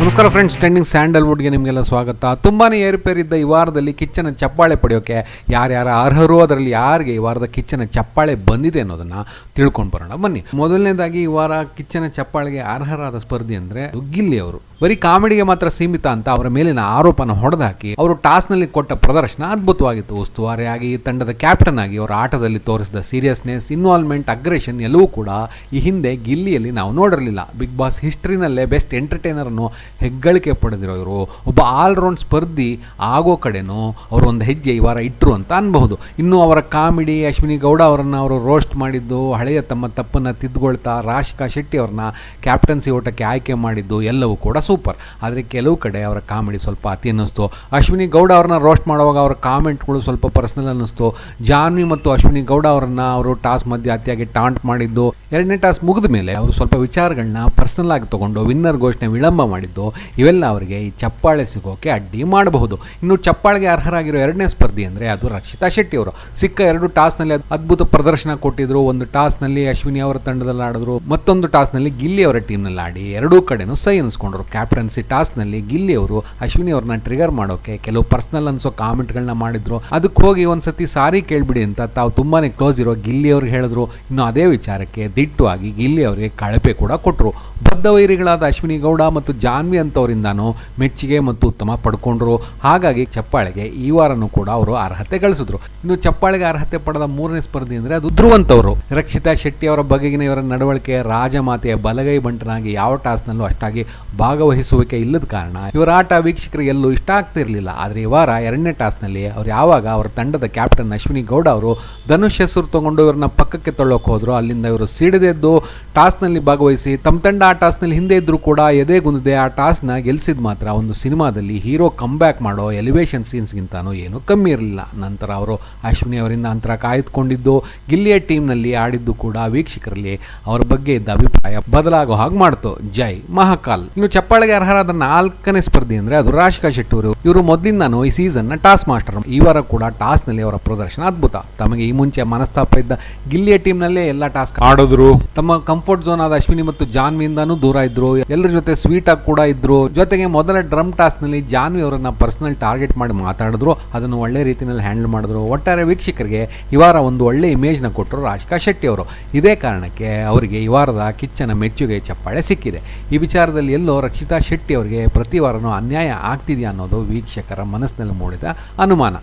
ನಮಸ್ಕಾರ friends, trending ಸ್ಯಾಂಡಲ್ವುಡ್ಗೆ ನಿಮಗೆಲ್ಲ ಸ್ವಾಗತ. ತುಂಬಾ ಏರುಪೇರಿದ್ದ ಈ ವಾರದಲ್ಲಿ ಕಿಚ್ಚನ ಚಪ್ಪಾಳೆ ಪಡೆಯೋಕೆ ಯಾರ್ಯಾರ ಅರ್ಹರು, ಅದರಲ್ಲಿ ಯಾರಿಗೆ ಈ ವಾರದ ಕಿಚ್ಚನ ಚಪ್ಪಾಳೆ ಬಂದಿದೆ ಅನ್ನೋದನ್ನ ತಿಳ್ಕೊಂಡು ಬರೋಣ ಬನ್ನಿ. ಮೊದಲನೇದಾಗಿ ಈ ವಾರ ಕಿಚ್ಚನ ಚಪ್ಪಾಳೆಗೆ ಅರ್ಹರಾದ ಸ್ಪರ್ಧಿ ಅಂದ್ರೆ ಗಿಲ್ಲಿ ಅವರು. ಬರೀ ಕಾಮಿಡಿಗೆ ಮಾತ್ರ ಸೀಮಿತ ಅಂತ ಅವರ ಮೇಲಿನ ಆರೋಪನ ಹೊಡೆದಾಕಿ ಅವರು ಟಾಸ್ನಲ್ಲಿ ಕೊಟ್ಟ ಪ್ರದರ್ಶನ ಅದ್ಭುತವಾಗಿತ್ತು. ಉಸ್ತುವಾರಿಯಾಗಿ ತಂಡದ ಕ್ಯಾಪ್ಟನ್ ಆಗಿ ಅವರ ಆಟದಲ್ಲಿ ತೋರಿಸಿದ ಸೀರಿಯಸ್ನೆಸ್, ಇನ್ವಾಲ್ವ್ಮೆಂಟ್, ಅಗ್ರೆಷನ್ ಎಲ್ಲವೂ ಕೂಡ ಈ ಹಿಂದೆ ಗಿಲ್ಲಿಯಲ್ಲಿ ನಾವು ನೋಡಿರಲಿಲ್ಲ. ಬಿಗ್ ಬಾಸ್ ಹಿಸ್ಟ್ರಿನಲ್ಲೇ ಬೆಸ್ಟ್ ಎಂಟರ್ಟೈನರ್ ಅನ್ನು ಹೆಗ್ಗಳಿಕೆ ಪಡೆದಿರೋರು, ಒಬ್ಬ ಆಲ್ರೌಂಡ್ ಸ್ಪರ್ಧಿ ಆಗೋ ಕಡೆನೂ ಅವರು ಒಂದು ಹೆಜ್ಜೆ ಈ ವಾರ ಇಟ್ಟರು ಅಂತ ಅನ್ಬಹುದು. ಇನ್ನು ಅವರ ಕಾಮಿಡಿ, ಅಶ್ವಿನಿ ಗೌಡ ಅವರನ್ನು ಅವರು ರೋಸ್ಟ್ ಮಾಡಿದ್ದು, ಹಳೆಯ ತಮ್ಮ ತಪ್ಪನ್ನು ತಿದ್ದುಕೊಳ್ತಾ ರಾಶಿಕಾ ಶೆಟ್ಟಿ ಅವ್ರನ್ನ ಕ್ಯಾಪ್ಟನ್ಸಿ ಓಟಕ್ಕೆ ಆಯ್ಕೆ ಮಾಡಿದ್ದು ಎಲ್ಲವೂ ಕೂಡ ಸೂಪರ್. ಆದರೆ ಕೆಲವು ಕಡೆ ಅವರ ಕಾಮಿಡಿ ಸ್ವಲ್ಪ ಅತಿ ಅನ್ನಿಸ್ತು. ಅಶ್ವಿನಿ ಗೌಡ ಅವ್ರನ್ನ ರೋಸ್ಟ್ ಮಾಡುವಾಗ ಅವರ ಕಾಮೆಂಟ್ಗಳು ಸ್ವಲ್ಪ ಪರ್ಸನಲ್ ಅನ್ನಿಸ್ತು. ಜಾನ್ವಿ ಮತ್ತು ಅಶ್ವಿನಿ ಗೌಡ ಅವರನ್ನ ಅವರು ಟಾಸ್ ಮಧ್ಯೆ ಅತಿಯಾಗಿ ಟಾಂಟ್ ಮಾಡಿದ್ದು, ಎರಡನೇ ಟಾಸ್ ಮುಗಿದ ಮೇಲೆ ಅವರು ಸ್ವಲ್ಪ ವಿಚಾರಗಳನ್ನ ಪರ್ಸನಲ್ ಆಗಿ ತಗೊಂಡು ವಿನ್ನರ್ ಘೋಷಣೆ ವಿಳಂಬ ಮಾಡಿದ್ದು, ಇವೆಲ್ಲ ಅವರಿಗೆ ಈ ಚಪ್ಪಾಳೆ ಸಿಗೋಕೆ ಅಡ್ಡಿ ಮಾಡಬಹುದು. ಇನ್ನು ಚಪ್ಪಾಳೆಗೆ ಅರ್ಹರಾಗಿರೋ ಎರಡನೇ ಸ್ಪರ್ಧಿ ಅಂದರೆ ಅದು ರಕ್ಷಿತಾ ಶೆಟ್ಟಿ ಅವರು. ಸಿಕ್ಕ ಎರಡು ಟಾಸ್ನಲ್ಲಿ ಅದ್ಭುತ ಪ್ರದರ್ಶನ ಕೊಟ್ಟಿದ್ರು. ಒಂದು ಟಾಸ್ನಲ್ಲಿ ಅಶ್ವಿನಿ ಅವರ ತಂಡದಲ್ಲಿ ಆಡಿದ್ರು, ಮತ್ತೊಂದು ಟಾಸ್ನಲ್ಲಿ ಗಿಲ್ಲಿ ಅವರ ಟೀಮ್ನಲ್ಲಿ ಆಡಿ ಎರಡೂ ಕಡೆನೂ ಸೈ ಅನಿಸ್ಕೊಂಡ್ರು. ಕ್ಯಾಪ್ಟನ್ಸಿ ಟಾಸ್ನಲ್ಲಿ ಗಿಲ್ಲಿ ಅವರು ಅಶ್ವಿನಿ ಅವ್ರನ್ನ ಟ್ರಿಗರ್ ಮಾಡೋಕೆ ಕೆಲವು ಪರ್ಸನಲ್ ಅನ್ಸೋ ಕಾಮೆಂಟ್ಗಳನ್ನ ಮಾಡಿದ್ರು. ಅದಕ್ಕೆ ಹೋಗಿ ಒಂದ್ಸತಿ ಸಾರಿ ಕೇಳ್ಬಿಡಿ ಅಂತ ತಾವು ತುಂಬಾನೇ ಕ್ಲೋಸ್ ಇರೋ ಗಿಲ್ಲಿ ಅವ್ರಿಗೆ ಹೇಳಿದ್ರು. ಇನ್ನು ಅದೇ ವಿಚಾರಕ್ಕೆ ದಿಟ್ಟವಾಗಿ ಗಿಲ್ಲಿ ಅವರಿಗೆ ಕಳಪೆ ಕೂಡ ಕೊಟ್ಟರು. ಬದ್ಧ ವೈರಿಗಳಾದ ಅಶ್ವಿನಿ ಗೌಡ ಮತ್ತು ಜಾನ್ವಿ ಅಂತವರಿಂದಾನು ಮೆಚ್ಚುಗೆ ಮತ್ತು ಉತ್ತಮ ಪಡ್ಕೊಂಡ್ರು. ಹಾಗಾಗಿ ಚಪ್ಪಾಳೆಗೆ ಈ ವಾರನೂ ಕೂಡ ಅವರು ಅರ್ಹತೆ ಗಳಿಸಿದ್ರು. ಇನ್ನು ಚಪ್ಪಾಳೆಗೆ ಅರ್ಹತೆ ಪಡೆದ ಮೂರನೇ ಸ್ಪರ್ಧಿ ಅಂದ್ರೆ ಅದು ಧ್ರುವಂತವರು. ರಕ್ಷಿತಾ ಶೆಟ್ಟಿ ಅವರ ಬಗೆಗಿನ ಇವರ ನಡವಳಿಕೆ, ರಾಜಮಾತೆಯ ಬಲಗೈ ಬಂಟನಾಗಿ ಯಾವ ಟಾಸ್ನಲ್ಲೂ ಅಷ್ಟಾಗಿ ಭಾಗವಹಿಸುವಿಕೆ ಇಲ್ಲದ ಕಾರಣ ಇವರ ಆಟ ವೀಕ್ಷಕರಿಗೆ ಎಲ್ಲೂ ಇಷ್ಟ ಆಗ್ತಿರ್ಲಿಲ್ಲ. ಆದರೆ ಈ ವಾರ ಎರಡನೇ ಟಾಸ್ನಲ್ಲಿ ಅವ್ರು ಯಾವಾಗ ಅವರ ತಂಡದ ಕ್ಯಾಪ್ಟನ್ ಅಶ್ವಿನಿ ಗೌಡ ಅವರು ಧನುಷ್ ಹೆಸರು ತಗೊಂಡು ಇವ್ರನ್ನ ಪಕ್ಕಕ್ಕೆ ತಳ್ಳೋಕೆ ಹೋದ್ರು, ಅಲ್ಲಿಂದ ಇವರು ಸಿಡಿದೆದ್ದು ಟಾಸ್ನಲ್ಲಿ ಭಾಗವಹಿಸಿ ತಮ್ಮ ತಂಡ ಆ ಟಾಸ್ನಲ್ಲಿ ಹಿಂದೆ ಇದ್ರು ಕೂಡ ಎದೆಗುಂದಿದೆ ಆ ಟಾಸ್ನ ಗೆಲ್ಸಿದ್ ಮಾತ್ರ ಒಂದು ಸಿನಿಮಾದಲ್ಲಿ ಹೀರೋ ಕಮ್ ಬ್ಯಾಕ್ ಮಾಡೋ ಎಲಿವೇಶನ್ ಸೀನ್ಸ್ಗಿಂತಾನು ಏನು ಕಮ್ಮಿ ಇರಲಿಲ್ಲ. ನಂತರ ಅವರು ಅಶ್ವಿನಿ ಅವರಿಂದ ಅಂತರ ಕಾಯ್ದುಕೊಂಡಿದ್ದು, ಗಿಲ್ಲಿಯ ಟೀಮ್ನಲ್ಲಿ ಆಡಿದ್ದು ಕೂಡ ವೀಕ್ಷಕರಲ್ಲಿ ಅವರ ಬಗ್ಗೆ ಇದ್ದ ಅಭಿಪ್ರಾಯ ಬದಲಾಗೋ ಹಾಗೆ ಮಾಡ್ತು. ಜೈ ಮಹಾಕಾಲ್. ಇನ್ನು ಚಪ್ಪಾಳೆಗೆ ಅರ್ಹರಾದ ನಾಲ್ಕನೇ ಸ್ಪರ್ಧಿ ಅಂದ್ರೆ ಅದು ರಾಶಿಕಾ ಶೆಟ್ಟಿ ಅವರು. ಇವರು ಮೊದಲಿಂದಾನು ಈ ಸೀಸನ್ ನ ಟಾಸ್ ಮಾಸ್ಟರ್. ಈ ವಾರ ಕೂಡ ಟಾಸ್ ನಲ್ಲಿ ಅವರ ಪ್ರದರ್ಶನ ಅದ್ಭುತ. ತಮಗೆ ಈ ಮುಂಚೆ ಮನಸ್ತಾಪ ಇದ್ದ ಗಿಲ್ಲಿಯ ಟೀಮ್ ನಲ್ಲೇ ಎಲ್ಲಾ ಟಾಸ್ಕ್ ಆಡಿದ್ರು. ತಮ್ಮ ಕಂಫರ್ಟ್ ಝೋನ್ ಆದ ಅಶ್ವಿನಿ ಮತ್ತು ಜಾನ್ವಿಯಿಂದಾನು ದೂರ ಇದ್ರು. ಎಲ್ಲರ ಜೊತೆ ಸ್ವೀಟ್ ಆಗಿ ಕೂಡ ಇದ್ರು. ಜೊತೆಗೆ ಮೊದಲ ಡ್ರಮ್ ಟಾಸ್ ನಲ್ಲಿ ಜಾನ್ವಿ ಅವರನ್ನ ಪರ್ಸನಲ್ ಟಾರ್ಗೆಟ್ ಮಾಡಿ ಮಾತಾಡಿದ್ರು. ಅದನ್ನು ಒಳ್ಳೆ ರೀತಿಯಲ್ಲಿ ಹ್ಯಾಂಡಲ್ ಮಾಡಿದ್ರು. ಒಟ್ಟಾರೆ ವೀಕ್ಷಕರಿಗೆ ಈ ವಾರ ಒಂದು ಒಳ್ಳೆ ಇಮೇಜ್ ನ ಕೊಟ್ಟರು ರಾಶಿಕಾ ಶೆಟ್ಟಿ ಅವರು. ಇದೇ ಕಾರಣಕ್ಕೆ ಅವರಿಗೆ ಈ ವಾರದ ಕಿಚ್ಚನ ಮೆಚ್ಚುಗೆ ಚಪ್ಪಾಳೆ ಸಿಕ್ಕಿದೆ. ಈ ವಿಚಾರದಲ್ಲಿ ಎಲ್ಲೋ ರಕ್ಷಿತಾ ಶೆಟ್ಟಿ ಅವರಿಗೆ ಪ್ರತಿ ವಾರನೂ ಅನ್ಯಾಯ ಆಗ್ತಿದೆಯಾ ಅನ್ನೋದು ವೀಕ್ಷಕರ ಮನಸ್ಸಿನಲ್ಲಿ ಮೂಡಿದ ಅನುಮಾನ.